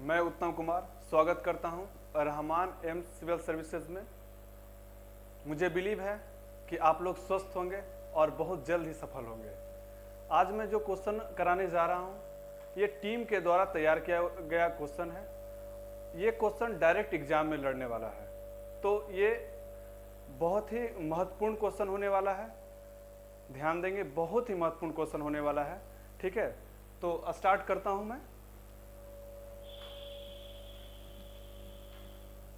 मैं उत्तम कुमार स्वागत करता हूं रहमान एम्स सिविल सर्विसेज में। मुझे बिलीव है कि आप लोग स्वस्थ होंगे और बहुत जल्द ही सफल होंगे। आज मैं जो क्वेश्चन कराने जा रहा हूं ये टीम के द्वारा तैयार किया गया क्वेश्चन है। ये क्वेश्चन डायरेक्ट एग्जाम में लड़ने वाला है, तो ये बहुत ही महत्वपूर्ण क्वेश्चन होने वाला है। ध्यान देंगे, बहुत ही महत्वपूर्ण क्वेश्चन होने वाला है। ठीक है, तो स्टार्ट करता हूं मैं।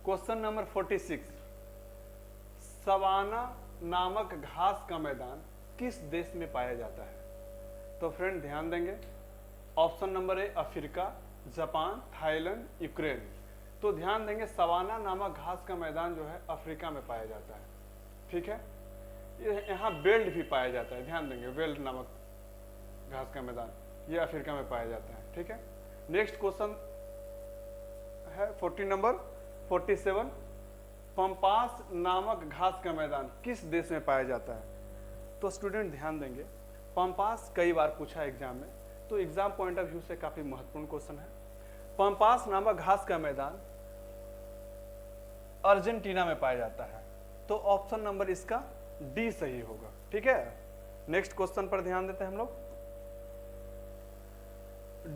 क्वेश्चन नंबर 46, सवाना नामक घास का मैदान किस देश में पाया जाता है? तो फ्रेंड ध्यान देंगे, option number A Africa, Japan, Thailand, Ukraine. तो ध्यान देंगे, सवाना नामक घास का मैदान जो है अफ्रीका में पाया जाता है। ठीक है, यहाँ बेल्ट भी पाया जाता है। ध्यान देंगे, बेल्ट नामक घास का मैदान ये अफ्रीका में पाया जाता है। ठीक है, नेक्स्ट क्वेश्चन है 40 नंबर 47, पंपास नामक घास का मैदान किस देश में पाया जाता है? तो स्टूडेंट ध्यान देंगे, पंपास कई बार पूछा एग्जाम में, तो एग्जाम पॉइंट ऑफ व्यू से काफी महत्वपूर्ण क्वेश्चन है। पंपास नामक घास का मैदान अर्जेंटीना में पाया जाता है, तो ऑप्शन नंबर इसका डी सही होगा। ठीक है, नेक्स्ट क्वेश्चन पर ध्यान देते हैं हम लोग।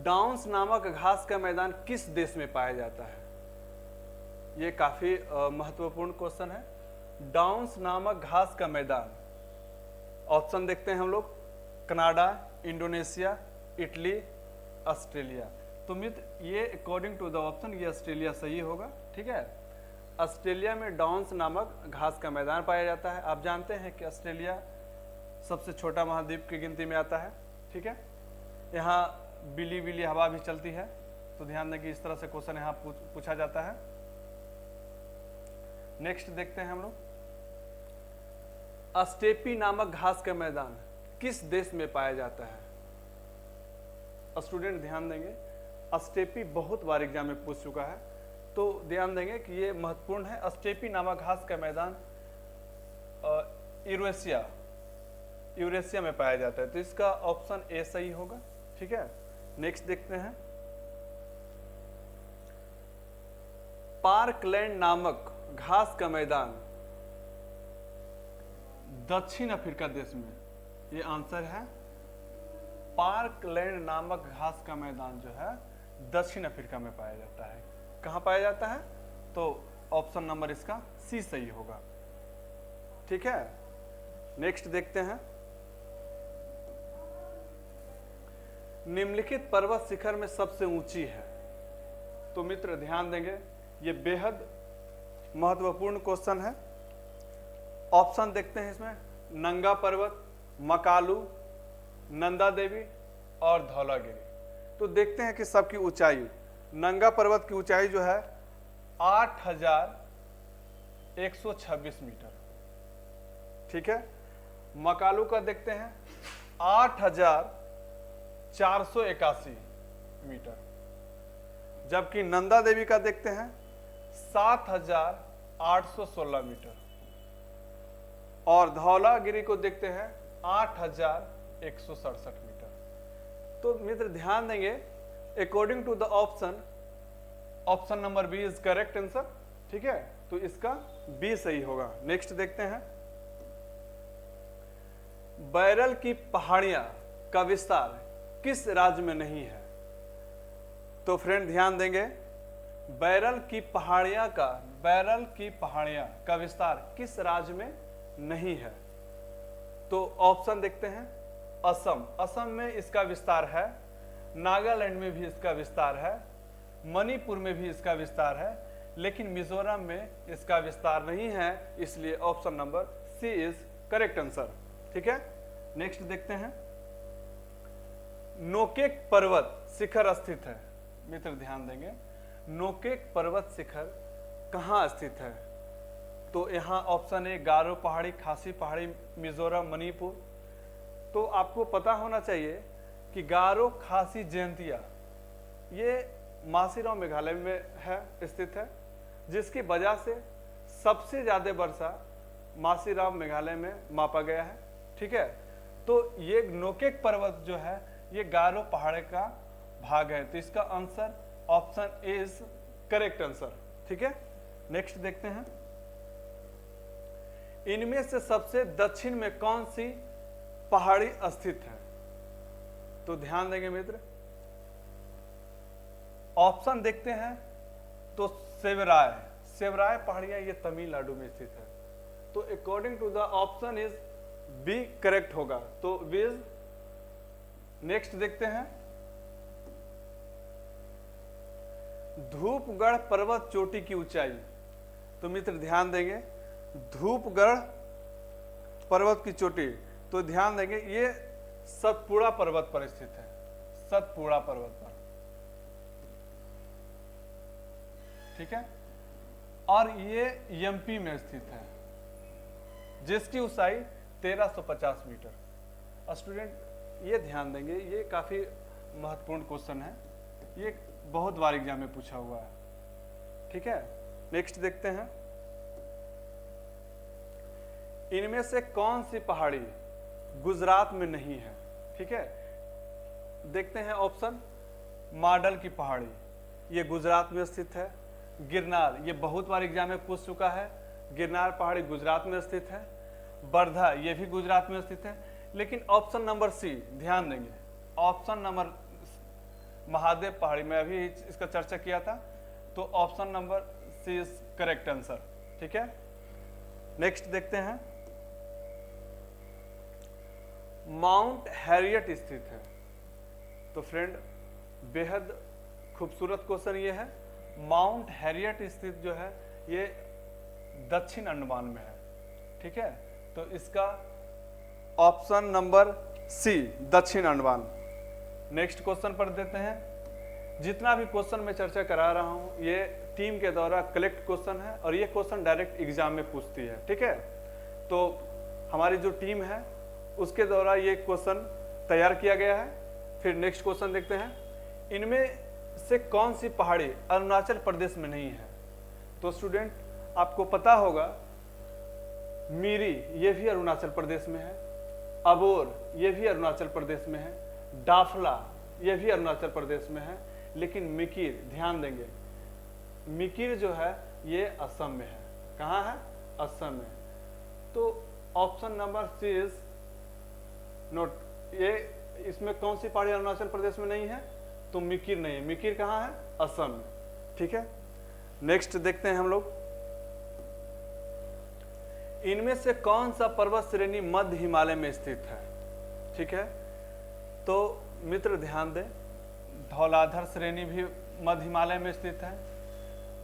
डाउन्स नामक घास का मैदान किस देश में पाया जाता है? ये काफी महत्वपूर्ण क्वेश्चन है। डाउन्स नामक घास का मैदान, ऑप्शन देखते हैं हम लोग, कनाडा, इंडोनेशिया, इटली, ऑस्ट्रेलिया। तो मित्र ये अकॉर्डिंग टू द ऑप्शन ये ऑस्ट्रेलिया सही होगा। ठीक है, ऑस्ट्रेलिया में डाउन्स नामक घास का मैदान पाया जाता है। आप जानते हैं कि ऑस्ट्रेलिया सबसे छोटा महाद्वीप की गिनती में आता है। ठीक है, यहाँ बिली बिली हवा भी चलती है, तो ध्यान दें कि इस तरह से क्वेश्चन यहाँ पूछा जाता है। नेक्स्ट देखते हैं हम लोग, अस्टेपी नामक घास का मैदान किस देश में पाया जाता है? स्टूडेंट ध्यान देंगे, अस्टेपी बहुत बार एग्जाम में पूछ चुका है, तो ध्यान देंगे कि ये महत्वपूर्ण है। अस्टेपी नामक घास का मैदान यूरेशिया में पाया जाता है, तो इसका ऑप्शन ए सही होगा। ठीक है, नेक्स्ट देखते हैं, पार्कलैंड नामक घास का मैदान दक्षिण अफ्रीका देश में, ये आंसर है। पार्कलैंड नामक घास का मैदान जो है दक्षिण अफ्रीका में पाया जाता है। कहां पाया जाता है? तो ऑप्शन नंबर इसका सी सही होगा। ठीक है, नेक्स्ट देखते हैं, निम्नलिखित पर्वत शिखर में सबसे ऊंची है। तो मित्र ध्यान देंगे, ये बेहद महत्वपूर्ण क्वेश्चन है। ऑप्शन देखते हैं इसमें, नंगा पर्वत, मकालू, नंदा देवी और धौलागिरी। तो देखते हैं कि सबकी ऊंचाई, नंगा पर्वत की ऊंचाई जो है 8126 मीटर। ठीक है, मकालू का देखते हैं 8481 मीटर, जबकि नंदा देवी का देखते हैं 7816 मीटर, और धौलागिरी को देखते हैं 8167 मीटर। तो मित्र ध्यान देंगे, according to the option number B is correct answer. ठीक है, तो इसका बी सही होगा। नेक्स्ट देखते हैं, बैरल की पहाड़ियां का विस्तार किस राज्य में नहीं है? तो फ्रेंड ध्यान देंगे, बैरल की पहाड़ियां का विस्तार किस राज्य में नहीं है? तो ऑप्शन देखते हैं, असम में इसका विस्तार है, नागालैंड में भी इसका विस्तार है, मणिपुर में भी इसका विस्तार है, लेकिन मिजोरम में इसका विस्तार नहीं है, इसलिए option number C is correct answer. ठीक है, नेक्स्ट देखते हैं, नोकेक पर्वत शिखर स्थित है। मित्र ध्यान देंगे, नोकेक पर्वत शिखर कहाँ स्थित है? तो यहाँ ऑप्शन ए गारो पहाड़ी, खासी पहाड़ी, मिजोरम, मणिपुर। तो आपको पता होना चाहिए कि गारो, खासी, जयंतिया ये मासीराव मेघालय में है, स्थित है, जिसकी वजह से सबसे ज्यादा वर्षा मासीराव मेघालय में मापा गया है। ठीक है, तो ये नोकेक पर्वत जो है ये गारो पहाड़ का भाग है, तो इसका answer option is correct answer. ठीक है, नेक्स्ट देखते हैं। इनमें से सबसे दक्षिण में कौन सी पहाड़ी स्थित है? तो ध्यान देंगे मित्र, ऑप्शन देखते हैं तो सेवराय पहाड़ियां ये तमिलनाडु में स्थित है। तो according to the option is B correct होगा, तो विज। नेक्स्ट देखते हैं, धूपगढ़ पर्वत चोटी की ऊंचाई। तो मित्र ध्यान देंगे, धूपगढ़ पर्वत की चोटी, तो ध्यान देंगे ये सतपुड़ा पर्वत पर स्थित है, सतपुड़ा पर्वत पर। ठीक है, और ये एमपी में स्थित है, जिसकी ऊंचाई 1350 मीटर। स्टूडेंट ये ध्यान देंगे, ये काफी महत्वपूर्ण क्वेश्चन है, ये बहुत बार एग्जाम में पूछा हुआ है। ठीक है, नेक्स्ट देखते हैं, इनमें से कौन सी पहाड़ी गुजरात में नहीं है? ठीक है, देखते हैं ऑप्शन, माडल की पहाड़ी ये गुजरात में स्थित है। गिरनार ये बहुत बार एग्जाम में पूछ चुका है, गिरनार पहाड़ी गुजरात में स्थित है। वर्धा ये भी गुजरात में स्थित है। लेकिन ऑप्शन नंबर सी ध्यान देंगे, ऑप्शन नंबर महादेव पहाड़ी में अभी इसका चर्चा किया था, तो option number C is correct answer. ठीक है, नेक्स्ट देखते हैं, माउंट हैरियट स्थित है। तो फ्रेंड बेहद खूबसूरत क्वेश्चन ये है। माउंट हैरियट स्थित जो है ये दक्षिण अंडमान में है। ठीक है, तो इसका ऑप्शन नंबर सी दक्षिण अंडमान। नेक्स्ट क्वेश्चन पर देते हैं। जितना भी क्वेश्चन मैं चर्चा करा रहा हूं ये टीम के द्वारा कलेक्ट क्वेश्चन है और ये क्वेश्चन डायरेक्ट एग्जाम में पूछती है। ठीक है, तो हमारी जो टीम है उसके द्वारा ये क्वेश्चन तैयार किया गया है। फिर नेक्स्ट क्वेश्चन देखते हैं, इनमें से कौन सी पहाड़ी अरुणाचल प्रदेश में नहीं है? तो स्टूडेंट आपको पता होगा, मीरी ये भी अरुणाचल प्रदेश में है, अबोर ये भी अरुणाचल प्रदेश में है, डाफला ये भी अरुणाचल प्रदेश में है, लेकिन मिकिर ध्यान देंगे, मिकिर जो है ये असम में है। कहाँ है? असम में। तो option number C is not, ये इसमें कौन सी पहाड़ी अरुणाचल प्रदेश में नहीं है? तो मिकिर नहीं है। मिकिर कहाँ है? असम में। ठीक है, नेक्स्ट देखते हैं हम लोग, इनमें से कौन सा पर्वत श्रेणी मध्य हिमालय में स्थित है? ठीक है, तो मित्र ध्यान दें, धौलाधर श्रेणी भी मध्य हिमालय में स्थित है,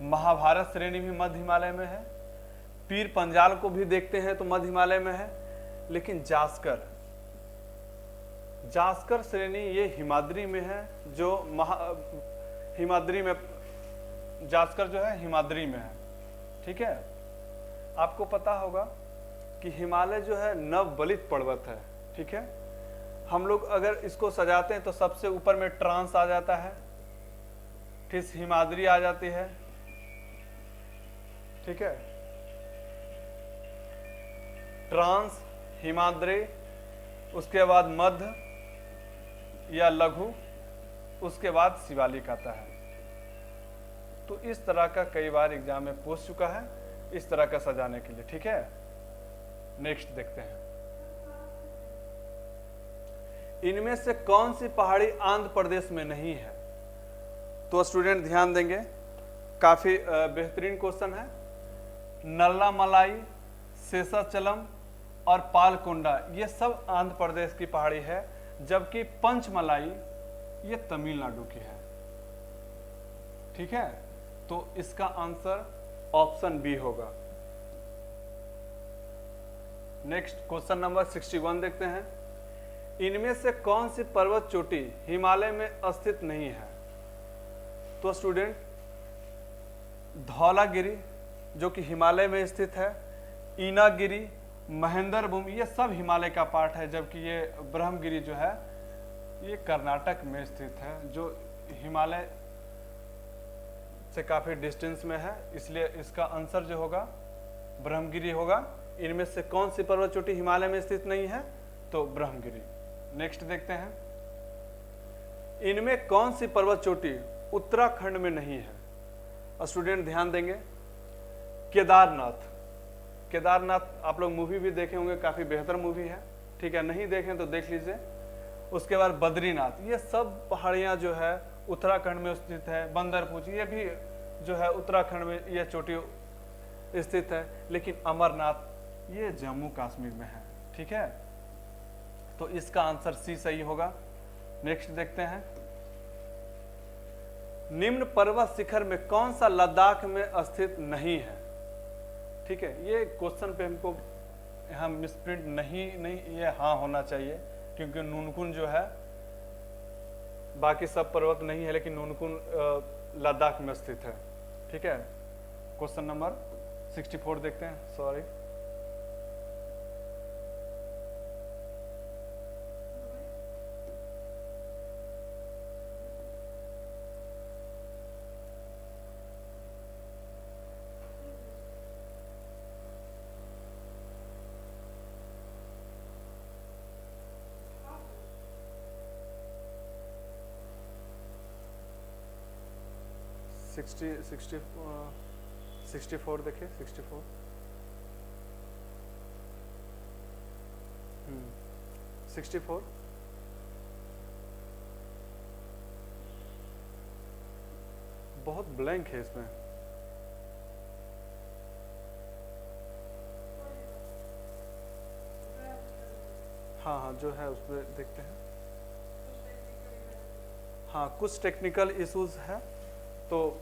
महाभारत श्रेणी भी मध्य हिमालय में है, पीर पंजाल को भी देखते हैं तो मध्य हिमालय में है, लेकिन जास्कर श्रेणी ये हिमाद्री में है, जो हिमाद्री में, जास्कर जो है हिमाद्री में है। ठीक है, आपको पता होगा कि हिमालय जो है नवबलित पर्वत है। ठीक है, हम लोग अगर इसको सजाते हैं तो सबसे ऊपर में ट्रांस आ जाता है, फिर हिमाद्री आ जाती है। ठीक है, ट्रांस, हिमाद्री, उसके बाद मध्य या लघु, उसके बाद शिवालिक आता है। तो इस तरह का कई बार एग्जाम में पूछ चुका है, इस तरह का सजाने के लिए। ठीक है, नेक्स्ट देखते हैं, इनमें से कौन सी पहाड़ी आंध्र प्रदेश में नहीं है? तो स्टूडेंट ध्यान देंगे, काफी बेहतरीन क्वेश्चन है। नल्लामलाई, शेषाचलम और पालकोंडा ये सब आंध्र प्रदेश की पहाड़ी है, जबकि पंचमलाई ये तमिलनाडु की है। ठीक है, तो इसका आंसर ऑप्शन बी होगा। नेक्स्ट क्वेश्चन नंबर 61 देखते हैं, इनमें से कौन सी पर्वत चोटी हिमालय में स्थित नहीं है? तो स्टूडेंट धौलागिरी जो कि हिमालय में स्थित है, ईनागिरी, महेंद्र भूमि ये सब हिमालय का पार्ट है, जबकि ये ब्रह्मगिरी जो है ये कर्नाटक में स्थित है, जो हिमालय से काफी डिस्टेंस में है, इसलिए इसका आंसर जो होगा ब्रह्मगिरी होगा। इनमें से कौन सी पर्वत चोटी हिमालय में स्थित नहीं है? तो ब्रह्मगिरी। नेक्स्ट देखते हैं, इनमें कौन सी पर्वत चोटी उत्तराखंड में नहीं है। स्टूडेंट ध्यान देंगे, केदारनाथ। केदारनाथ आप लोग मूवी भी देखे होंगे, काफ़ी बेहतर मूवी है, ठीक है, नहीं देखें तो देख लीजिए। उसके बाद बद्रीनाथ, ये सब पहाड़ियाँ जो है उत्तराखंड में स्थित है। बंदरपुर ये भी जो है उत्तराखंड में यह चोटी स्थित है। लेकिन अमरनाथ ये जम्मू कश्मीर में है, ठीक है। तो इसका आंसर सी सही होगा। नेक्स्ट देखते हैं, निम्न पर्वत शिखर में कौन सा लद्दाख में स्थित नहीं है, ठीक है। ये क्वेश्चन पे हमको यहाँ मिसप्रिंट नहीं ये हाँ होना चाहिए, क्योंकि नूनकुन जो है बाकी सब पर्वत नहीं है, लेकिन नूनकुन लद्दाख में स्थित है, ठीक है। क्वेश्चन नंबर 64 देखते हैं, सॉरी। सिक्सटी फोर देखिए, 64 64 बहुत ब्लैंक है इसमें। हाँ हाँ जो है उसमें देखते हैं। हाँ कुछ टेक्निकल इश्यूज है, तो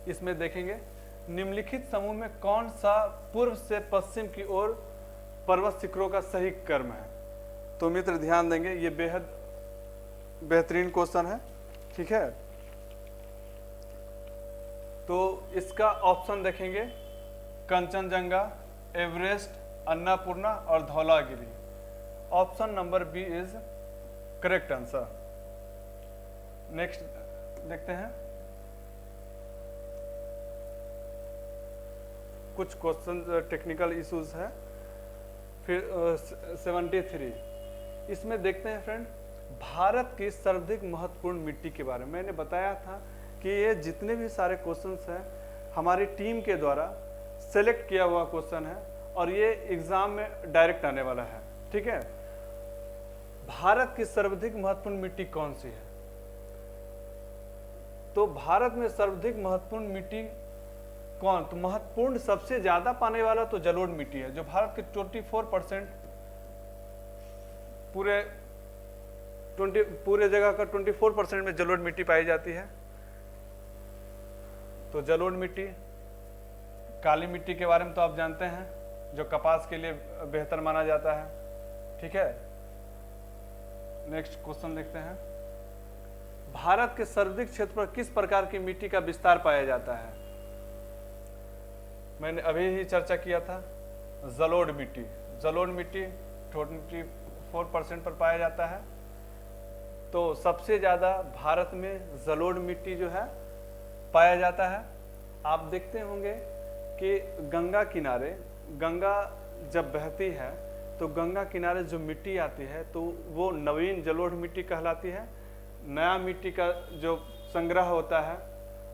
इसमें देखेंगे निम्नलिखित समूह में कौन सा पूर्व से पश्चिम की ओर पर्वत शिखरों का सही क्रम है। तो मित्र ध्यान देंगे, ये बेहद बेहतरीन क्वेश्चन है, ठीक है। तो इसका ऑप्शन देखेंगे, कंचनजंगा, एवरेस्ट, अन्नपूर्णा और Dhaulagiri. Option number B is correct answer. Next देखते हैं, कुछ क्वेश्चन टेक्निकल इश्यूज है। फिर 73 इसमें देखते हैं फ्रेंड, भारत की सर्वाधिक महत्वपूर्ण मिट्टी के बारे में। मैंने बताया था कि ये जितने भी सारे क्वेश्चंस हैं हमारी टीम के द्वारा सेलेक्ट किया हुआ क्वेश्चन है और ये एग्जाम में डायरेक्ट आने वाला है, ठीक है। भारत की सर्वाधिक महत्वपूर्ण मिट्टी कौन सी है? तो भारत में सर्वाधिक महत्वपूर्ण मिट्टी कौन? तो महत्वपूर्ण सबसे ज्यादा पाने वाला तो जलोढ़ मिट्टी है, जो भारत के 24% पूरे जगह का 24% में जलोढ़ मिट्टी पाई जाती है। तो जलोढ़ मिट्टी, काली मिट्टी के बारे में तो आप जानते हैं, जो कपास के लिए बेहतर माना जाता है, ठीक है। नेक्स्ट क्वेश्चन देखते हैं, भारत के सर्वाधिक क्षेत्र पर किस प्रकार की मिट्टी का विस्तार पाया जाता है? मैंने अभी ही चर्चा किया था, जलोढ़ मिट्टी। जलोढ़ मिट्टी 24% पर पाया जाता है। तो सबसे ज्यादा भारत में जलोढ़ मिट्टी जो है पाया जाता है। आप देखते होंगे कि गंगा किनारे, गंगा जब बहती है तो गंगा किनारे जो मिट्टी आती है तो वो नवीन जलोढ़ मिट्टी कहलाती है। नया मिट्टी का जो संग्रह होता है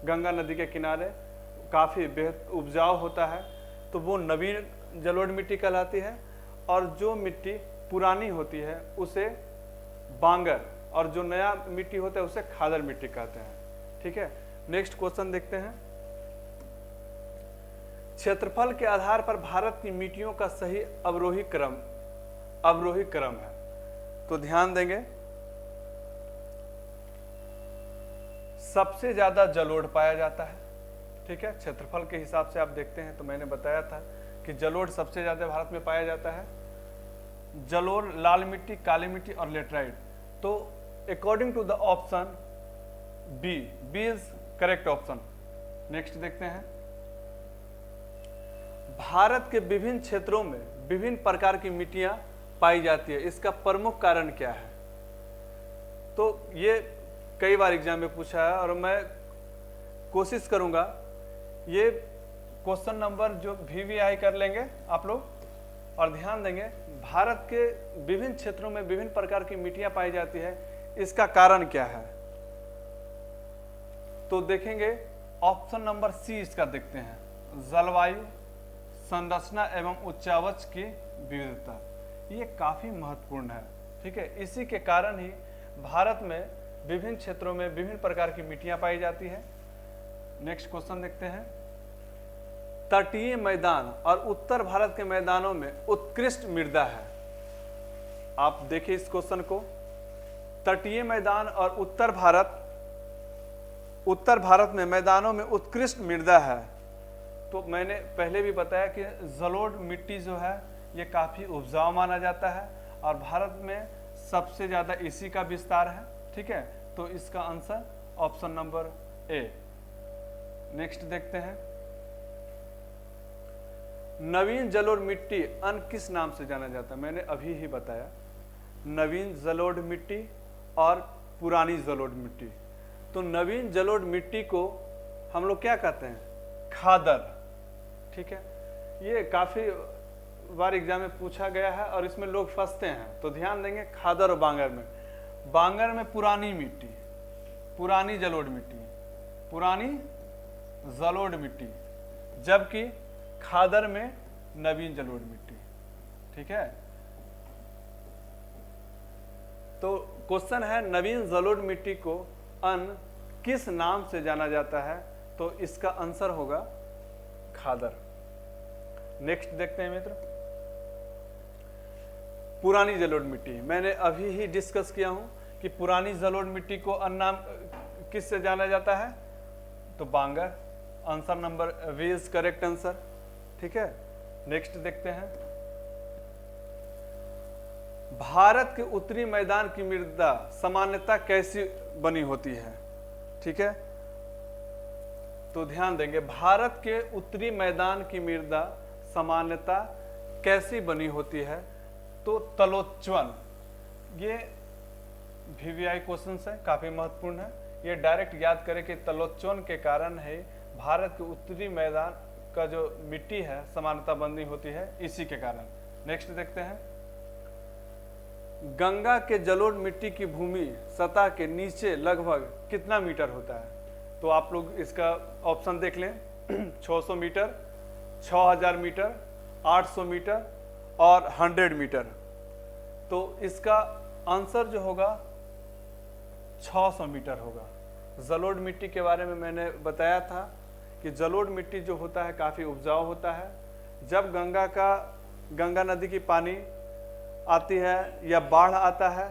गंगा नदी के किनारे काफ़ी बेहद उपजाऊ होता है, तो वो नवीन जलोढ़ मिट्टी कहलाती है। और जो मिट्टी पुरानी होती है उसे बांगर, और जो नया मिट्टी होता है उसे खादर मिट्टी कहते हैं, ठीक है। नेक्स्ट क्वेश्चन देखते हैं, क्षेत्रफल के आधार पर भारत की मिट्टियों का सही अवरोही क्रम है। तो ध्यान देंगे, सबसे ज्यादा जलोढ़ पाया जाता है, ठीक है। क्षेत्रफल के हिसाब से आप देखते हैं तो मैंने बताया था कि जलोढ़ सबसे ज्यादा भारत में पाया जाता है। जलोढ़, लाल मिट्टी, काली मिट्टी और लेटराइट। तो according to the option B is correct option. Next देखते हैं, भारत के विभिन्न क्षेत्रों में विभिन्न प्रकार की मिट्टियां पाई जाती है, इसका प्रमुख कारण क्या है? तो ये कई बार एग्जाम में पूछा है और मैं कोशिश करूंगा ये क्वेश्चन नंबर जो VVI कर लेंगे आप लोग, और ध्यान देंगे भारत के विभिन्न क्षेत्रों में विभिन्न प्रकार की मिट्टियां पाई जाती है, इसका कारण क्या है? तो देखेंगे ऑप्शन नंबर सी इसका देखते हैं, जलवायु संरचना एवं उच्चावच की विविधता। ये काफी महत्वपूर्ण है, ठीक है। इसी के कारण ही भारत में विभिन्न क्षेत्रों में विभिन्न प्रकार की मिट्टियां पाई जाती है। नेक्स्ट क्वेश्चन देखते हैं, तटीय मैदान और उत्तर भारत के मैदानों में उत्कृष्ट मृदा है। आप देखिए इस क्वेश्चन को, तटीय मैदान और उत्तर भारत में मैदानों में उत्कृष्ट मृदा है। तो मैंने पहले भी बताया कि जलोढ़ मिट्टी जो है ये काफी उपजाऊ माना जाता है और भारत में सबसे ज्यादा इसी का विस्तार है, ठीक है। तो इसका answer option number A. Next देखते हैं, नवीन जलोढ़ मिट्टी अन्य किस नाम से जाना जाता है। मैंने अभी ही बताया, नवीन जलोढ़ मिट्टी और पुरानी जलोढ़ मिट्टी। तो नवीन जलोढ़ मिट्टी को हम लोग क्या कहते हैं, खादर, ठीक है। ये काफी बार एग्जाम में पूछा गया है और इसमें लोग फंसते हैं, तो ध्यान देंगे खादर और बांगर में। बांगर में पुरानी मिट्टी, पुरानी जलोढ़ मिट्टी, पुरानी जलोढ़ मिट्टी, जबकि खादर में नवीन जलोढ़ मिट्टी, ठीक है। तो क्वेश्चन है नवीन जलोढ़ मिट्टी को अन्य किस नाम से जाना जाता है, तो इसका आंसर होगा खादर। नेक्स्ट देखते हैं मित्र, पुरानी जलोढ़ मिट्टी। मैंने अभी ही डिस्कस किया हूं कि पुरानी जलोढ़ मिट्टी को अन्य नाम किस से जाना जाता है, तो बांगर। Answer number we is correct answer, ठीक है। नेक्स्ट देखते हैं, भारत के उत्तरी मैदान की मृदा सामान्यतः कैसी बनी होती है, ठीक है। तो ध्यान देंगे, भारत के उत्तरी मैदान की मृदा सामान्यतः कैसी बनी होती है, तो तलोच्चवन। ये VVI क्वेश्चन है, काफी महत्वपूर्ण है। ये डायरेक्ट याद करें कि तलोच्चवन के कारण है भारत के उत्तरी मैदान का जो मिट्टी है समानता बनी होती है, इसी के कारण। नेक्स्ट देखते हैं, गंगा के जलोढ़ मिट्टी की भूमि सतह के नीचे लगभग कितना मीटर होता है। तो आप लोग इसका ऑप्शन देख लें, 600 मीटर, 6000 मीटर, 800 मीटर और 100 मीटर। तो इसका आंसर जो होगा 600 मीटर होगा। जलोढ़ मिट्टी के बारे में मैंने बताया था कि जलोढ़ मिट्टी जो होता है काफ़ी उपजाऊ होता है। जब गंगा नदी की पानी आती है या बाढ़ आता है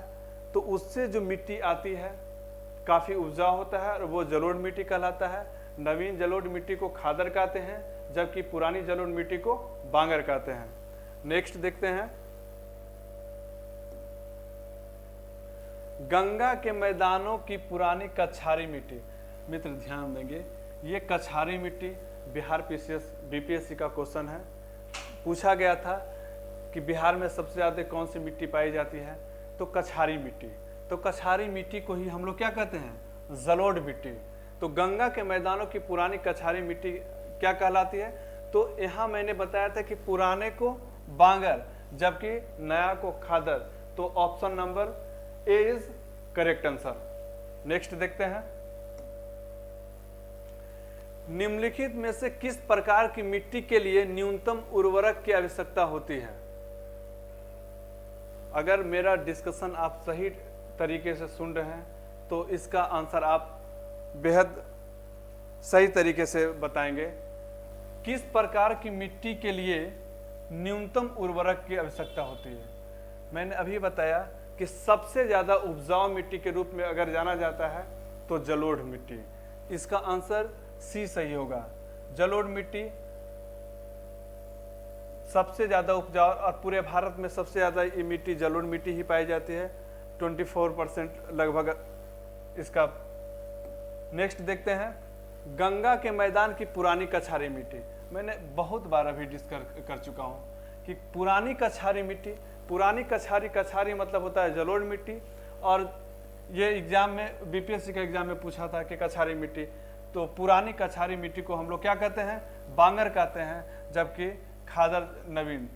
तो उससे जो मिट्टी आती है काफ़ी उपजाऊ होता है और वो जलोढ़ मिट्टी कहलाता है। नवीन जलोढ़ मिट्टी को खादर कहते हैं, जबकि पुरानी जलोढ़ मिट्टी को बांगर कहते हैं। नेक्स्ट देखते हैं, गंगा के मैदानों की पुरानी कछारी मिट्टी। मित्र ध्यान देंगे, ये कछारी मिट्टी बिहार BPSC का क्वेश्चन है। पूछा गया था कि बिहार में सबसे ज़्यादा कौन सी मिट्टी पाई जाती है, तो कछारी मिट्टी। तो कछारी मिट्टी को ही हम लोग क्या कहते हैं, जलोढ़ मिट्टी। तो गंगा के मैदानों की पुरानी कछारी मिट्टी क्या कहलाती है, तो यहाँ मैंने बताया था कि पुराने को बांगर जबकि नया को खादर। तो option number A is correct answer. Next देखते हैं, निम्नलिखित में से किस प्रकार की मिट्टी के लिए न्यूनतम उर्वरक की आवश्यकता होती है। अगर मेरा डिस्कशन आप सही तरीके से सुन रहे हैं तो इसका आंसर आप बेहद सही तरीके से बताएंगे। किस प्रकार की मिट्टी के लिए न्यूनतम उर्वरक की आवश्यकता होती है। मैंने अभी बताया कि सबसे ज़्यादा उपजाऊ मिट्टी के रूप में अगर जाना जाता है तो जलोढ़ मिट्टी। इसका आंसर सी सही होगा। जलोढ़ मिट्टी सबसे ज़्यादा उपजाऊ और पूरे भारत में सबसे ज़्यादा ये मिट्टी जलोढ़ मिट्टी ही पाई जाती है, 24% लगभग इसका। नेक्स्ट देखते हैं, गंगा के मैदान की पुरानी कछारी मिट्टी। मैंने बहुत बार अभी डिस्कस कर चुका हूँ कि पुरानी कछारी मिट्टी, पुरानी कछारी मतलब होता है जलोढ़ मिट्टी। और ये एग्जाम में BPSC के एग्जाम में पूछा था कि कछारी मिट्टी, तो पुरानी कछारी मिट्टी को हम लोग क्या कहते हैं, बांगर कहते हैं, जबकि खादर नवीन,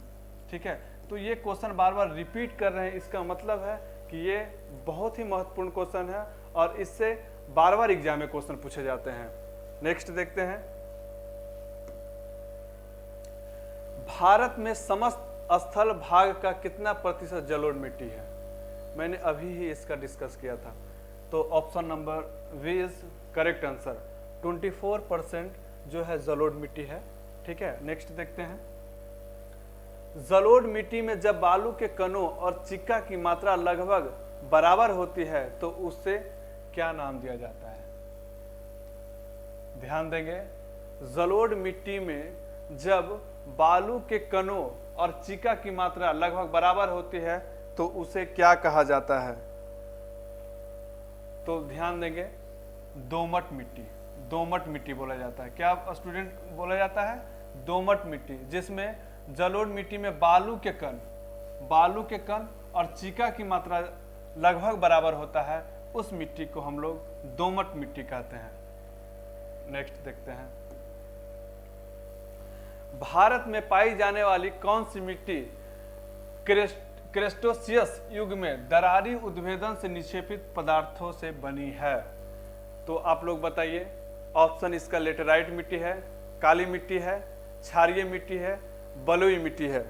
ठीक है। तो ये क्वेश्चन बार बार रिपीट कर रहे हैं, इसका मतलब है कि ये बहुत ही महत्वपूर्ण क्वेश्चन है और इससे बार बार एग्जाम में क्वेश्चन पूछे जाते हैं। नेक्स्ट देखते हैं, भारत में समस्त स्थल भाग का कितना प्रतिशत जलोढ़ मिट्टी है? मैंने अभी ही इसका डिस्कस किया था। तो option number we is correct answer. 24% जो है जलोढ़ मिट्टी है। ठीक है, नेक्स्ट देखते हैं, जलोढ़ मिट्टी में जब बालू के कणों और चिक्का की मात्रा लगभग बराबर होती है तो उससे क्या नाम दिया जाता है? ध्यान देंगे, जलोढ़ मिट्टी में जब बालू के कणों और चिक्का की मात्रा लगभग बराबर होती है तो उसे क्या कहा जाता है? तो ध्यान देंगे, दोमट मिट्टी, दोमट मिट्टी बोला जाता है। क्या स्टूडेंट बोला जाता है? दोमट मिट्टी, जिसमें जलोढ़ मिट्टी में बालू के कण और चिक्का की मात्रा लगभग बराबर होता है, उस मिट्टी को हम लोग दोमट मिट्टी कहते हैं। नेक्स्ट देखते हैं, भारत में पाई जाने वाली कौन सी मिट्टी क्रेस्टोसियस युग में दरारी उद्भेदन से निक्षेपित पदार्थों से बनी है? तो आप लोग बताइए। ऑप्शन इसका लेटेराइट मिट्टी है, काली मिट्टी है, क्षारीय मिट्टी है, बलुई मिट्टी है।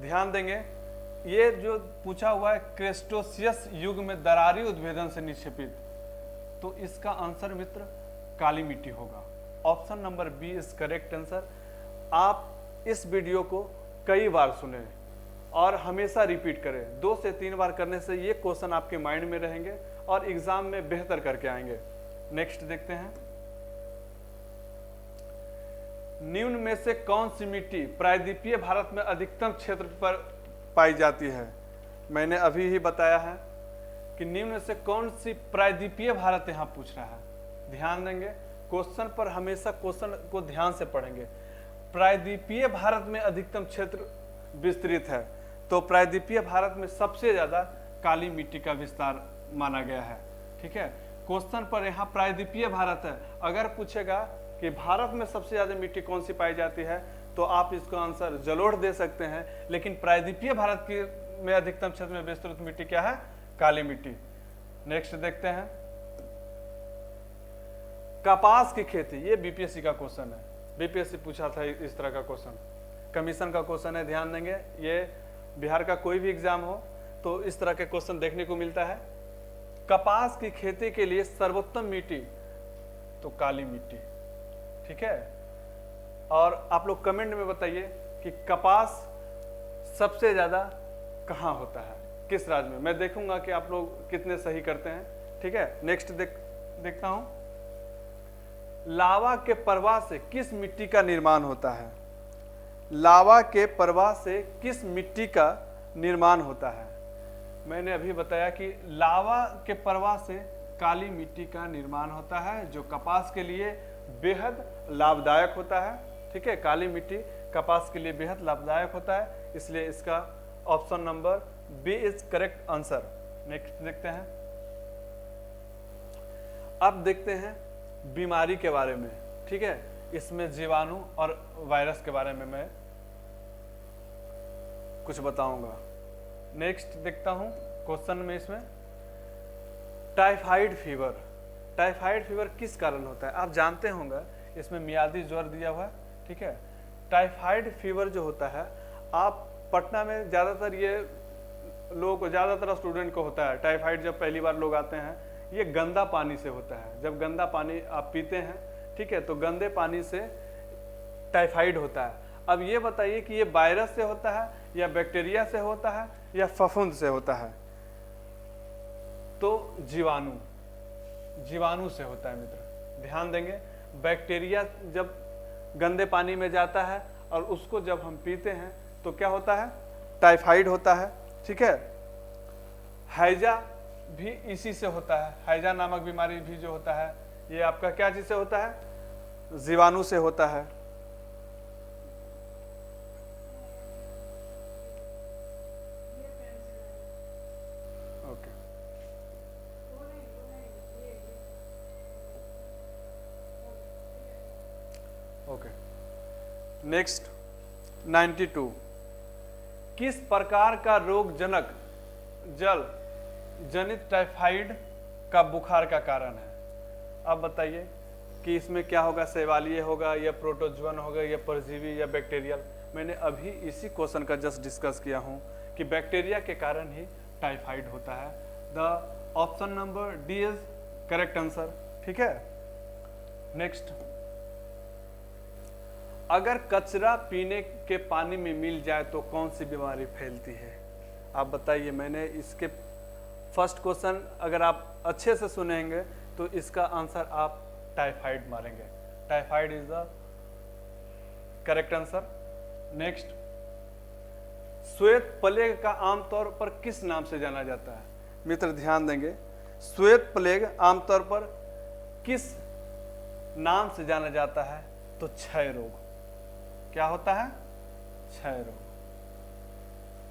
ध्यान देंगे, ये जो पूछा हुआ है क्रेस्टोसियस युग में दरारी उद्भेदन से निक्षेपित, तो इसका आंसर मित्र काली मिट्टी होगा। Option number B is correct answer. आप इस वीडियो को कई बार सुने और हमेशा रिपीट करें। 2 से 3 बार करने से ये क्वेश्चन आपके माइंड में रहेंगे और एग्जाम में बेहतर करके आएंगे। नेक्स्ट देखते हैं, निम्न में से कौन सी मिट्टी प्रायद्वीपीय भारत में अधिकतम क्षेत्र पर पाई जाती है? मैंने अभी ही बताया है कि निम्न से कौन सी प्रायद्वीपीय भारत यहां पूछ रहा है। ध्यान देंगे, क्वेश्चन पर हमेशा क्वेश्चन को ध्यान से पढ़ेंगे। प्रायद्वीपीय भारत में अधिकतम क्षेत्र विस्तृत है, तो प्रायद्वीपीय भारत में सबसे ज्यादा काली मिट्टी का विस्तार माना गया है। ठीक है, क्वेश्चन पर यहाँ प्रायद्वीपीय भारत है। अगर पूछेगा कि भारत में सबसे ज्यादा मिट्टी कौन सी पाई जाती है, तो आप इसको आंसर जलोढ़ दे सकते हैं, लेकिन प्रायद्वीपीय भारत की में अधिकतम क्षेत्र में विस्तृत मिट्टी क्या है? काली मिट्टी। नेक्स्ट देखते हैं, कपास की खेती, ये बीपीएससी का क्वेश्चन है, बीपीएससी पूछा था इस तरह का क्वेश्चन, कमीशन का क्वेश्चन है। ध्यान देंगे, ये बिहार का कोई भी एग्जाम हो तो इस तरह के क्वेश्चन देखने को मिलता है। कपास की खेती के लिए सर्वोत्तम मिट्टी, तो काली मिट्टी। ठीक है, और आप लोग कमेंट में बताइए कि कपास सबसे ज्यादा कहाँ होता है, किस राज्य में। मैं देखूंगा कि आप लोग कितने सही करते हैं। ठीक है, नेक्स्ट देखता हूं, लावा के प्रवाह से किस मिट्टी का निर्माण होता है? लावा के प्रवाह से किस मिट्टी का निर्माण होता है? मैंने अभी बताया कि लावा के प्रवाह से काली मिट्टी का निर्माण होता है, जो कपास के लिए बेहद लाभदायक होता है। ठीक है, काली मिट्टी कपास के लिए बेहद लाभदायक होता है, इसलिए इसका option number B is correct answer. Next देखते हैं, अब देखते हैं बीमारी के बारे में। ठीक है, इसमें जीवाणु और वायरस के बारे में मैं कुछ बताऊंगा। नेक्स्ट देखता हूं क्वेश्चन में, इसमें टाइफाइड फीवर, टाइफाइड फीवर किस कारण होता है? आप जानते होंगे, इसमें मियादी ज्वर दिया हुआ है। ठीक है, टाइफाइड फीवर जो होता है, आप पटना में ज़्यादातर ये लोगों को, ज़्यादातर स्टूडेंट को होता है टाइफाइड। जब पहली बार लोग आते हैं, ये गंदा पानी से होता है। जब गंदा पानी आप पीते हैं, ठीक है, तो गंदे पानी से टाइफाइड होता है। अब ये बताइए कि ये वायरस से होता है या बैक्टीरिया से होता है या फफूंद से होता है? तो जीवाणु से होता है मित्र। ध्यान देंगे, बैक्टीरिया जब गंदे पानी में जाता है और उसको जब हम पीते हैं तो क्या होता है? टाइफाइड होता है। ठीक है, हैजा भी इसी से होता है। हैजा नामक बीमारी भी जो होता है, ये आपका क्या चीज से होता है? जीवाणु से होता है। ओके, ओके, नेक्स्ट 92, किस प्रकार का रोग जनक जल जनित टाइफाइड का बुखार का कारण है। अब बताइए कि इसमें क्या होगा, शैवालीय होगा या प्रोटोजुअन होगा या परजीवी या बैक्टीरियल। मैंने अभी इसी क्वेश्चन का जस्ट डिस्कस किया हूँ कि बैक्टीरिया के कारण ही टाइफाइड होता है। The option number D is correct answer. ठीक है, नेक्स्ट, अगर कचरा पीने के पानी में मिल जाए तो कौन सी बीमारी फैलती है? आप बताइए। मैंने इसके फर्स्ट क्वेश्चन अगर आप अच्छे से सुनेंगे तो इसका आंसर आप टाइफाइड मारेंगे। Typhoid is the correct answer. Next, श्वेत प्लेग का आमतौर पर किस नाम से जाना जाता है? मित्र ध्यान देंगे, श्वेत प्लेग आमतौर पर किस नाम से जाना जाता है? तो क्षय रोग। क्या होता है? क्षय रोग।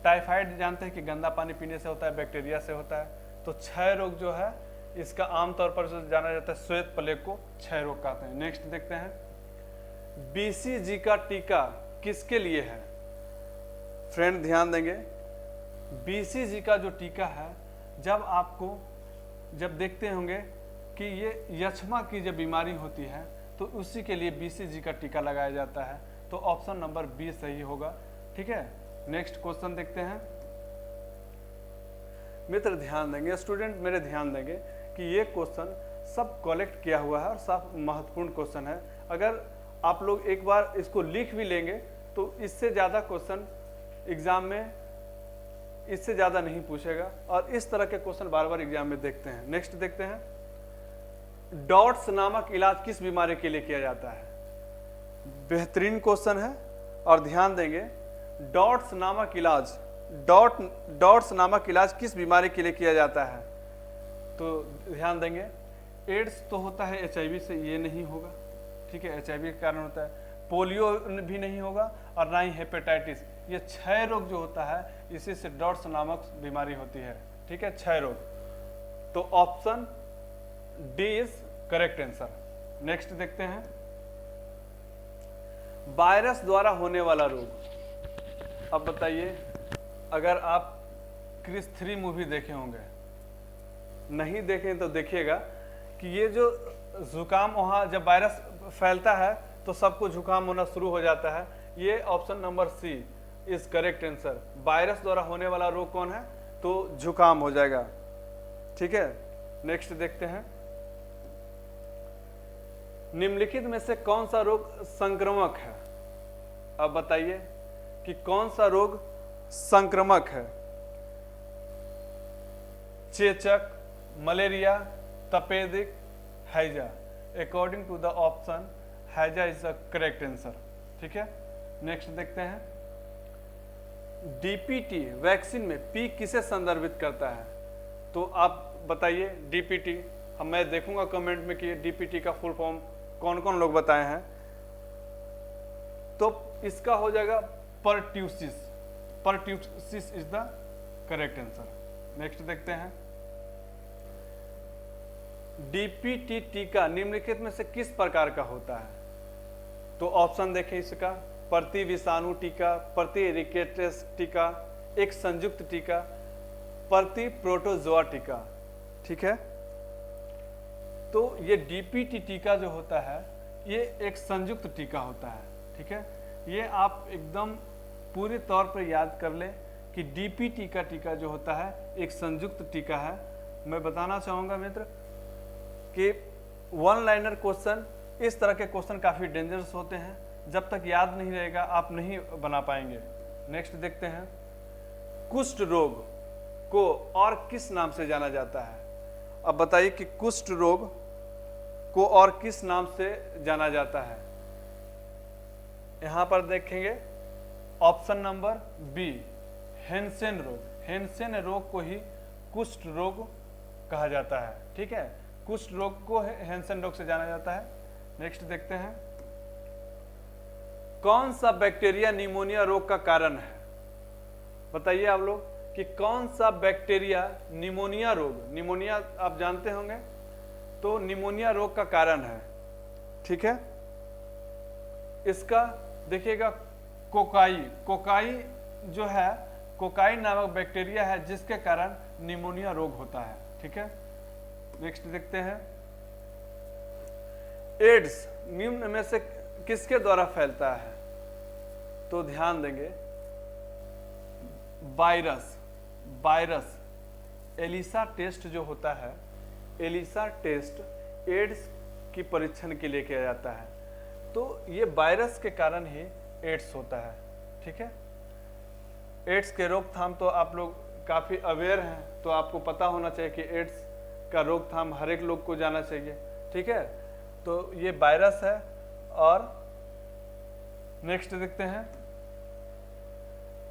टाइफाइड जानते हैं कि गंदा पानी पीने से होता है, बैक्टीरिया से होता है। तो क्षय रोग जो है इसका आमतौर पर जो जाना जाता है, श्वेत प्लेग को क्षय रोग कहते हैं। नेक्स्ट देखते हैं, बीसीजी का टीका किसके लिए है? फ्रेंड ध्यान देंगे, बीसीजी का जो टीका है, जब देखते होंगे कि ये यक्ष्मा की जब बीमारी होती है तो उसी के लिए बीसीजी का टीका लगाया जाता है। तो ऑप्शन नंबर बी सही होगा। ठीक है, नेक्स्ट क्वेश्चन देखते हैं। मित्र ध्यान देंगे, स्टूडेंट मेरे ध्यान देंगे कि ये क्वेश्चन सब कलेक्ट किया हुआ है और सब महत्वपूर्ण क्वेश्चन है। अगर आप लोग एक बार इसको लिख भी लेंगे तो इससे ज़्यादा क्वेश्चन एग्जाम में इससे ज़्यादा नहीं पूछेगा, और इस तरह के क्वेश्चन बार बार एग्जाम में देखते हैं। नेक्स्ट देखते हैं, डॉट्स नामक इलाज किस बीमारी के लिए किया जाता है? बेहतरीन क्वेश्चन है और ध्यान देंगे, डॉट्स नामक इलाज किस बीमारी के लिए किया जाता है? तो ध्यान देंगे, एड्स तो होता है एचआईवी से, ये नहीं होगा। ठीक है, एचआईवी के कारण होता है। पोलियो भी नहीं होगा और ना ही हेपेटाइटिस। ये क्षय रोग जो होता है इसी से डॉट्स नामक बीमारी होती है। ठीक है, क्षय रोग। तो option D is correct answer. Next देखते हैं, वायरस द्वारा होने वाला रोग। अब बताइए, अगर आप क्रिस 3 मूवी देखे होंगे, नहीं देखें तो देखिएगा कि ये जो जुकाम, वहाँ जब वायरस फैलता है तो सबको जुकाम होना शुरू हो जाता है। ये option number C is correct answer. Virus द्वारा होने वाला रोग कौन है? तो जुकाम हो जाएगा। ठीक है, नेक्स्ट देखते हैं, निम्नलिखित में से कौन सा रोग संक्रामक है? अब बताइए कि कौन सा रोग संक्रामक है? चेचक, मलेरिया, तपेदिक, हैजा। अकॉर्डिंग टू द ऑप्शन हैजा इज द करेक्ट आंसर। ठीक है, नेक्स्ट देखते हैं, डीपीटी वैक्सीन में पी किसे संदर्भित करता है? तो आप बताइए डीपीटी। मैं देखूंगा कमेंट में कि डीपीटी का फुल फॉर्म कौन कौन लोग बताए हैं। तो इसका हो जाएगा pertussis. Pertussis is the correct answer. Next देखते हैं, डीपीटी टीका निम्नलिखित में से किस प्रकार का होता है? तो ऑप्शन देखें इसका, प्रति विषाणु टीका, प्रति रिकेटस टीका, एक संयुक्त टीका, प्रति प्रोटोजोआ टीका। ठीक है, तो ये डीपीटी टीका जो होता है ये एक संयुक्त टीका होता है। ठीक है, ये आप एकदम पूरे तौर पर याद कर लें कि डीपीटी का टीका जो होता है एक संयुक्त टीका है। मैं बताना चाहूँगा मित्र कि वन लाइनर क्वेश्चन, इस तरह के क्वेश्चन काफ़ी डेंजरस होते हैं। जब तक याद नहीं रहेगा आप नहीं बना पाएंगे। नेक्स्ट देखते हैं, कुष्ठ रोग को और किस नाम से जाना जाता है? अब बताइए कि कुष्ठ रोग को और किस नाम से जाना जाता है? यहां पर देखेंगे ऑप्शन नंबर बी, हेंसेन रोग। हेंसेन रोग को ही कुष्ठ रोग कहा जाता है। ठीक है, कुष्ठ रोग को हेंसेन रोग से जाना जाता है। नेक्स्ट देखते हैं, कौन सा बैक्टीरिया निमोनिया रोग का कारण है? बताइए आप लोग कि कौन सा बैक्टीरिया निमोनिया रोग, निमोनिया आप जानते होंगे, तो निमोनिया रोग का कारण है। ठीक है, इसका देखिएगा कोकाई। कोकाई जो है, कोकाई नामक बैक्टीरिया है जिसके कारण निमोनिया रोग होता है। ठीक है, नेक्स्ट देखते हैं, एड्स निम्न में से किसके द्वारा फैलता है? तो ध्यान देंगे, वायरस एलिसा टेस्ट जो होता है, एलिसा टेस्ट एड्स की परीक्षण के लिए किया जाता है। तो ये वायरस के कारण ही एड्स होता है। ठीक है, एड्स के रोकथाम तो आप लोग काफ़ी अवेयर हैं, तो आपको पता होना चाहिए कि एड्स का रोकथाम हर एक लोग को जाना चाहिए। ठीक है, तो ये वायरस है। और नेक्स्ट देखते हैं,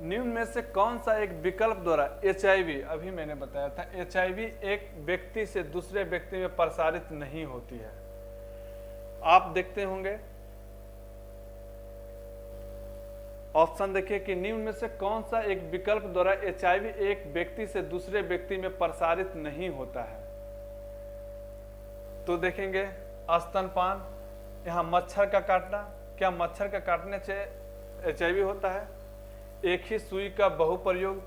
निम्न में से कौन सा एक विकल्प द्वारा HIV, अभी मैंने बताया था HIV एक व्यक्ति से दूसरे व्यक्ति में प्रसारित नहीं होती है। आप देखते होंगे ऑप्शन देखिए कि निम्न में से कौन सा एक विकल्प द्वारा HIV एक व्यक्ति से दूसरे व्यक्ति में प्रसारित नहीं होता है। तो देखेंगे स्तनपान, यहाँ मच्छर का काटना, क्या मच्छर का काटने से HIV होता है? एक ही सुई का बहुप्रयोग,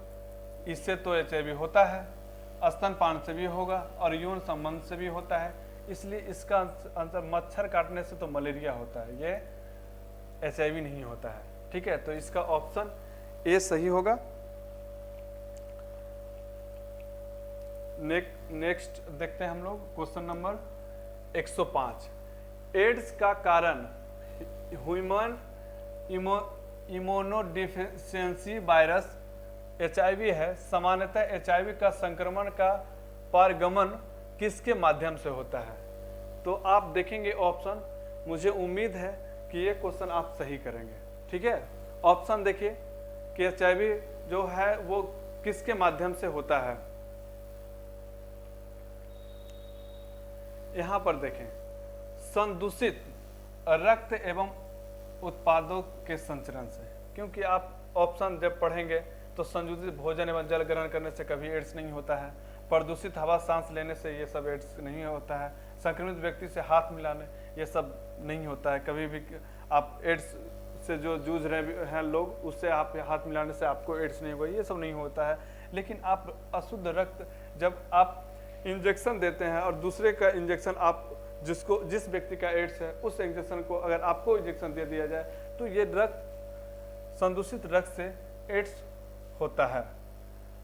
इससे तो HIV होता है, स्तनपान से भी होगा और यौन संबंध से भी होता है, इसलिए इसका आंसर मच्छर काटने से तो मलेरिया होता है, ये HIV नहीं होता है। ठीक है, तो इसका ऑप्शन ए सही होगा। नेक्स्ट देखते हैं हम लोग क्वेश्चन नंबर 105, एड्स का कारण ह्यूमन इम्यूनोडिफिशियंसी वायरस HIV है। सामान्यतः HIV का संक्रमण का पारगमन किसके माध्यम से होता है? तो आप देखेंगे ऑप्शन, मुझे उम्मीद है कि ये क्वेश्चन आप सही करेंगे। ठीक है, ऑप्शन देखिए कि HIV जो है वो किसके माध्यम से होता है। यहां पर देखें, संदूषित रक्त एवं उत्पादों के संचरण से, क्योंकि आप ऑप्शन जब पढ़ेंगे तो संदूषित भोजन एवं जल ग्रहण करने से कभी एड्स नहीं होता है, प्रदूषित हवा सांस लेने से ये सब एड्स नहीं होता है, संक्रमित व्यक्ति से हाथ मिलाने ये सब नहीं होता है, कभी भी आप एड्स से जो जूझ रहे हैं लोग उससे आप हाथ मिलाने से आपको एड्स नहीं होगा, ये सब नहीं होता है। लेकिन आप अशुद्ध रक्त जब आप इंजेक्शन देते हैं और दूसरे का इंजेक्शन आप जिस व्यक्ति का एड्स है उस इंजेक्शन को अगर आपको इंजेक्शन दे दिया जाए तो ये रक्त, संदूषित रक्त से एड्स होता है।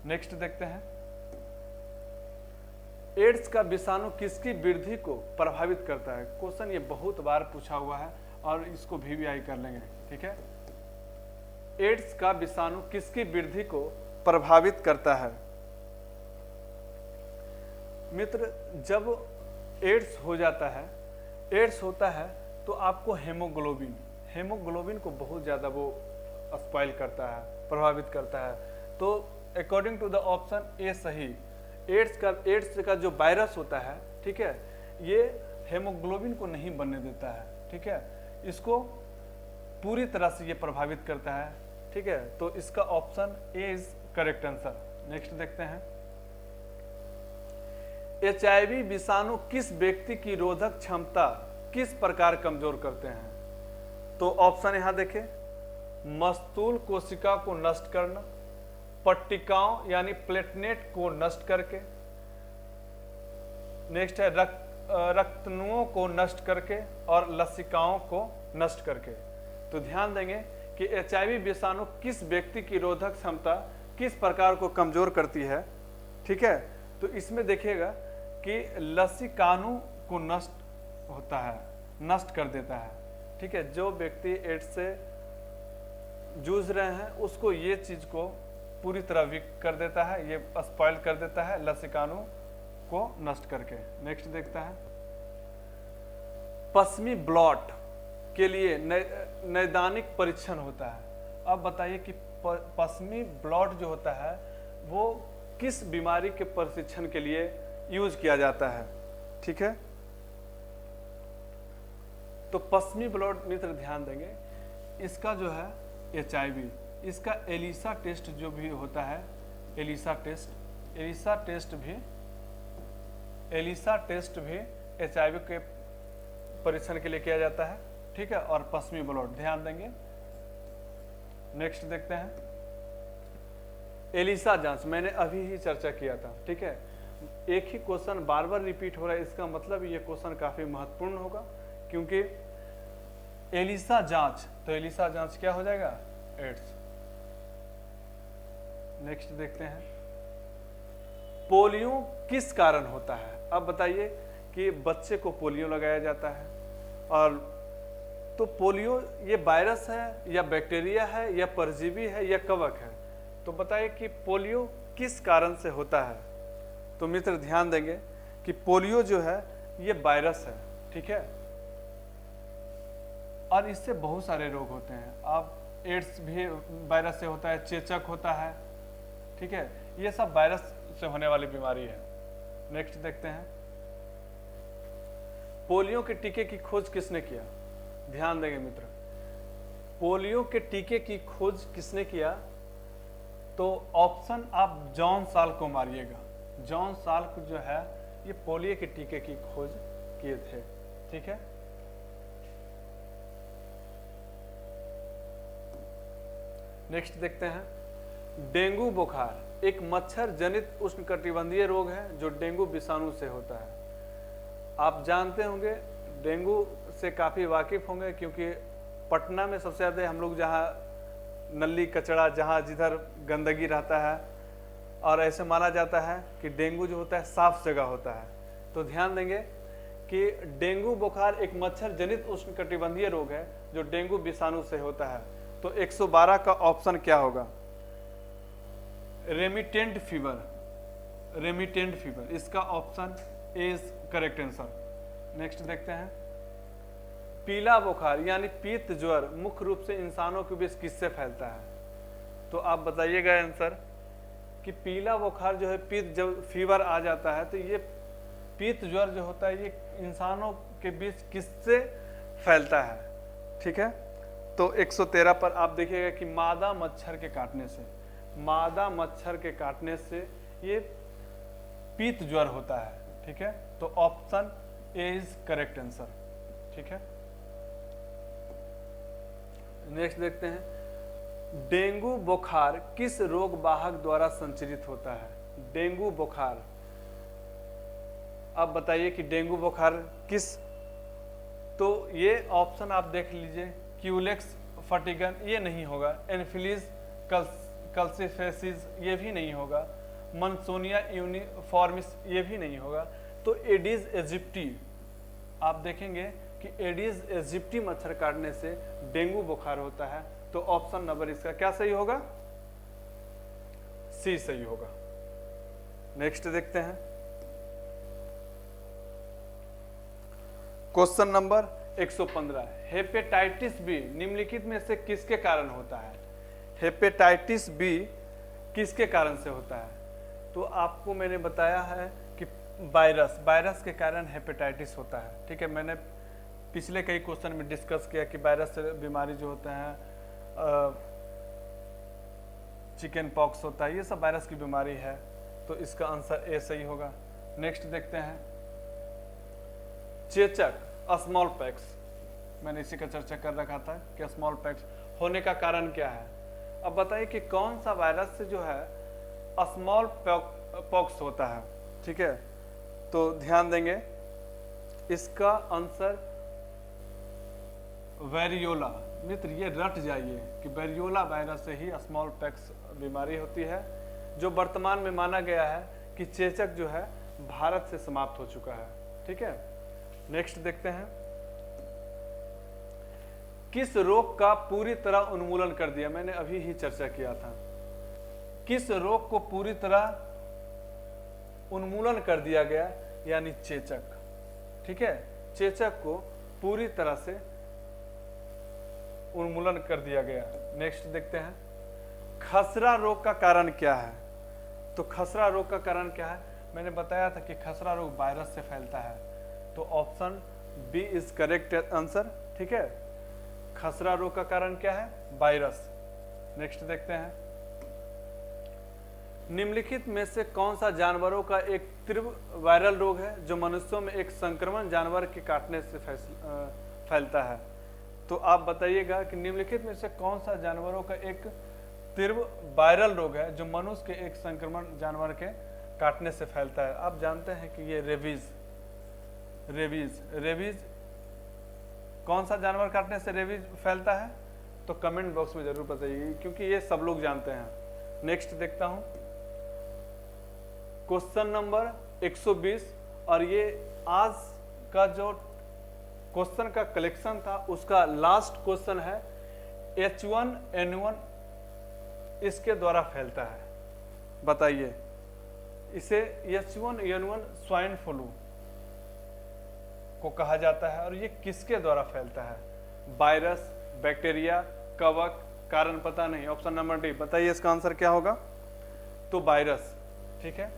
नेक्स्ट देखते हैं, एड्स का विषाणु किसकी वृद्धि को प्रभावित करता है? क्वेश्चन ये बहुत बार पूछा हुआ है और इसको VVI कर लेंगे। ठीक है, एड्स का विषाणु किसकी वृद्धि को प्रभावित करता है? मित्र, जब एड्स हो जाता है, एड्स होता है तो आपको हेमोग्लोबिन को बहुत ज़्यादा वो स्पॉइल करता है, प्रभावित करता है। तो according to the option A सही, एड्स का जो वायरस होता है, ठीक है, ये हेमोग्लोबिन को नहीं बनने देता है। ठीक है, इसको पूरी तरह से ये प्रभावित करता है। ठीक है, तो इसका option A is correct answer. Next देखते हैं, HIV विषाणु किस व्यक्ति की रोधक क्षमता किस प्रकार कमजोर करते हैं? तो ऑप्शन यहां देखें, मस्तूल कोशिका को नष्ट करना, पट्टिकाओं यानी प्लेटलेट को नष्ट करके, नेक्स्ट है रक्तनुओं को नष्ट करके और लसिकाओं को नष्ट करके। तो ध्यान देंगे कि HIV विषाणु किस व्यक्ति की रोधक क्षमता किस प्रकार को कमजोर करती है। ठीक है, तो इसमें देखिएगा कि लसिकाणु को नष्ट कर देता है। ठीक है, जो व्यक्ति एड्स से जूझ रहे हैं उसको ये चीज को पूरी तरह वीक कर देता है, ये स्पॉइल कर देता है लसिकाणु को नष्ट करके। नेक्स्ट देखता है, पश्चिमी ब्लॉट के लिए नैदानिक परीक्षण होता है। अब बताइए कि पश्चिमी ब्लॉट जो होता है वो किस बीमारी के परीक्षण के लिए यूज किया जाता है? ठीक है, तो पश्चिमी ब्लॉट मित्र ध्यान देंगे, इसका जो है HIV, इसका एलिसा टेस्ट जो भी होता है, एलिसा टेस्ट भी HIV के परीक्षण के लिए किया जाता है। ठीक है, और पश्चिमी ब्लॉट ध्यान देंगे। नेक्स्ट देखते हैं, एलिसा जांच मैंने अभी ही चर्चा किया था। ठीक है, एक ही क्वेश्चन बार बार रिपीट हो रहा है, इसका मतलब ये क्वेश्चन काफी महत्वपूर्ण होगा, क्योंकि एलिसा जांच, तो एलिसा जांच क्या हो जाएगा? एड्स। नेक्स्ट देखते हैं, पोलियो किस कारण होता है? अब बताइए कि बच्चे को पोलियो लगाया जाता है, और तो पोलियो ये वायरस है या बैक्टीरिया है या परजीवी है या कवक है? तो बताइए कि पोलियो किस कारण से होता है? तो मित्र ध्यान देंगे कि पोलियो जो है ये वायरस है, ठीक है, और इससे बहुत सारे रोग होते हैं। अब एड्स भी वायरस से होता है, चेचक होता है, ठीक है, ये सब वायरस से होने वाली बीमारी है। नेक्स्ट देखते हैं, पोलियो के टीके की खोज किसने किया? ध्यान देंगे मित्र, पोलियो के टीके की खोज किसने किया? तो ऑप्शन आप जॉन साल्क को मारिएगा। जॉन साल्क जो है ये पोलियो के टीके की खोज किए थे, ठीक है। नेक्स्ट देखते हैं, डेंगू बुखार एक मच्छर जनित उष्णकटिबंधीय रोग है जो डेंगू विषाणु से होता है। आप जानते होंगे, डेंगू से काफ़ी वाकिफ होंगे, क्योंकि पटना में सबसे ज़्यादा हम लोग जहाँ नली कचड़ा जहाँ जिधर गंदगी रहता है, और ऐसे माना जाता है कि डेंगू जो होता है साफ जगह होता है। तो ध्यान देंगे कि डेंगू बुखार एक मच्छर जनित उष्णकटिबंधीय रोग है जो डेंगू विषाणु से होता है। तो 112 का ऑप्शन क्या होगा? रेमिटेंट फीवर, रेमिटेंट फीवर, इसका option A is correct answer. Next देखते हैं, पीला बुखार यानी पीत ज्वर मुख्य रूप से इंसानों के बीच किससे फैलता है? तो आप बताइएगा आंसर कि पीला बुखार जो है, पीत जब फीवर आ जाता है तो ये पीत ज्वर जो होता है ये इंसानों के बीच किससे फैलता है, ठीक है। तो 113 पर आप देखिएगा कि मादा मच्छर के काटने से, मादा मच्छर के काटने से ये पीत ज्वर होता है, ठीक है। तो option A is correct answer, ठीक है। नेक्स्ट देखते हैं, डेंगू बुखार किस रोग वाहक द्वारा संचरित होता है? डेंगू बुखार, आप बताइए कि डेंगू बुखार किस, तो ये ऑप्शन आप देख लीजिए, क्यूलेक्स फटिगन ये नहीं होगा, एनफिलीज कल्सिफेसिस ये भी नहीं होगा, मनसोनिया यूनिफॉर्मिस ये भी नहीं होगा। तो एडिस एजिप्टी, आप देखेंगे कि एडिस एजिप्टी मच्छर काटने से डेंगू बुखार होता है। तो ऑप्शन नंबर इसका क्या सही होगा? सी सही होगा। नेक्स्ट देखते हैं, क्वेश्चन नंबर 115, हेपेटाइटिस बी निम्नलिखित में से किसके कारण होता है? हेपेटाइटिस बी किसके कारण से होता है? तो आपको मैंने बताया है कि वायरस के कारण हेपेटाइटिस होता है, ठीक है। मैंने पिछले कई क्वेश्चन में डिस्कस किया कि वायरस से बीमारी जो होता है, चिकन पॉक्स होता है, ये सब वायरस की बीमारी है। तो इसका आंसर ए सही होगा। नेक्स्ट देखते हैं, चेचक स्मॉल पैक्स, मैंने इसी का चर्चा कर रखा था कि स्मॉल पैक्स होने का कारण क्या है। अब बताइए कि कौन सा वायरस से जो है स्मॉल पॉक्स होता है, ठीक है। तो ध्यान देंगे, इसका आंसर वेरियोला। मित्र ये रट जाइए कि वेरियोला वायरस से ही स्मॉल पैक्स बीमारी होती है, जो वर्तमान में माना गया है कि चेचक जो है भारत से समाप्त हो चुका है, ठीक है। नेक्स्ट देखते हैं, किस रोग का पूरी तरह उन्मूलन कर दिया? मैंने अभी ही चर्चा किया था, किस रोग को पूरी तरह उन्मूलन कर दिया गया, यानी चेचक, ठीक है। चेचक को पूरी तरह से उन्मूलन कर दिया गया। नेक्स्ट देखते हैं, खसरा रोग का कारण क्या है? तो खसरा रोग का कारण क्या है? मैंने बताया था कि खसरा रोग वायरस से फैलता है। तो option B is correct answer, ठीक है। खसरा रोग का कारण क्या है? वायरस। नेक्स्ट देखते हैं, निम्नलिखित में से कौन सा जानवरों का एक तीव्र वायरल रोग है जो मनुष्यों में एक संक्रमण जानवर के काटने से फैलता है? तो आप बताइएगा कि निम्नलिखित में से कौन सा जानवरों का एक तीव्र वायरल रोग है जो मनुष्य के एक संक्रमण जानवर के काटने से फैलता है? आप जानते हैं कि ये रेबीज कौन सा जानवर काटने से रेबीज फैलता है? तो कमेंट बॉक्स में जरूर बताइए, क्योंकि ये सब लोग जानते हैं। नेक्स्ट देखता हूं, क्वेश्चन नंबर 120, और ये आज का जो क्वेश्चन का कलेक्शन था उसका लास्ट क्वेश्चन है। H1N1 इसके द्वारा फैलता है, बताइए। इसे H1N1 स्वाइन फ्लू को कहा जाता है, और ये किसके द्वारा फैलता है? वायरस, बैक्टीरिया, कवक, कारण पता नहीं। ऑप्शन नंबर डी, बताइए इसका आंसर क्या होगा? तो वायरस, ठीक है।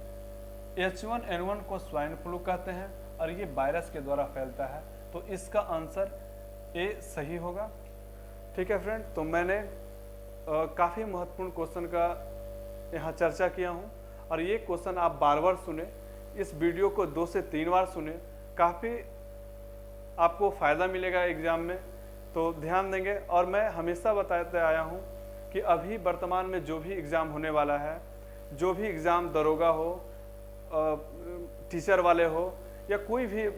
H1N1 को स्वाइन फ्लू कहते हैं और ये वायरस के द्वारा फैलता है, तो इसका आंसर ए सही होगा। ठीक है फ्रेंड, तो मैंने काफ़ी महत्वपूर्ण क्वेश्चन का यहाँ चर्चा किया हूँ, और ये क्वेश्चन आप बार बार सुने, इस वीडियो को 2 से 3 बार सुने, काफ़ी आपको फ़ायदा मिलेगा एग्ज़ाम में, तो ध्यान देंगे। और मैं हमेशा बताते आया हूँ कि अभी वर्तमान में जो भी एग्ज़ाम होने वाला है, जो भी एग्ज़ाम दरोगा हो, टीचर वाले हो, या कोई भी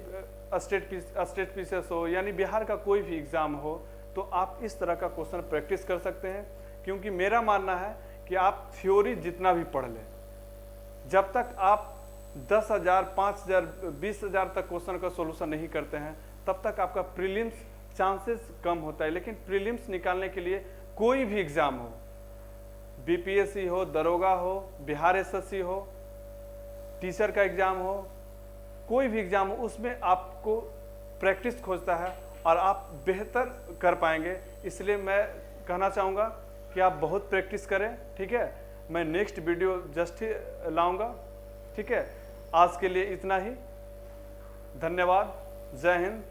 स्टेट पीसीएस हो, यानी बिहार का कोई भी एग्ज़ाम हो, तो आप इस तरह का क्वेश्चन प्रैक्टिस कर सकते हैं। क्योंकि मेरा मानना है कि आप थ्योरी जितना भी पढ़ लें, जब तक आप 10,000, 5,000, 20,000 तक क्वेश्चन का सॉल्यूशन नहीं करते हैं, तब तक आपका प्रीलिम्स चांसेस कम होता है। लेकिन प्रीलिम्स निकालने के लिए कोई भी एग्ज़ाम हो, बीपीएससी हो, दरोगा हो, बिहार एसएससी हो, टीचर का एग्ज़ाम हो, कोई भी एग्ज़ाम हो, उसमें आपको प्रैक्टिस खोजता है और आप बेहतर कर पाएंगे। इसलिए मैं कहना चाहूँगा कि आप बहुत प्रैक्टिस करें, ठीक है। मैं नेक्स्ट वीडियो जस्ट ही लाऊंगा, ठीक है। आज के लिए इतना ही, धन्यवाद, जय हिंद।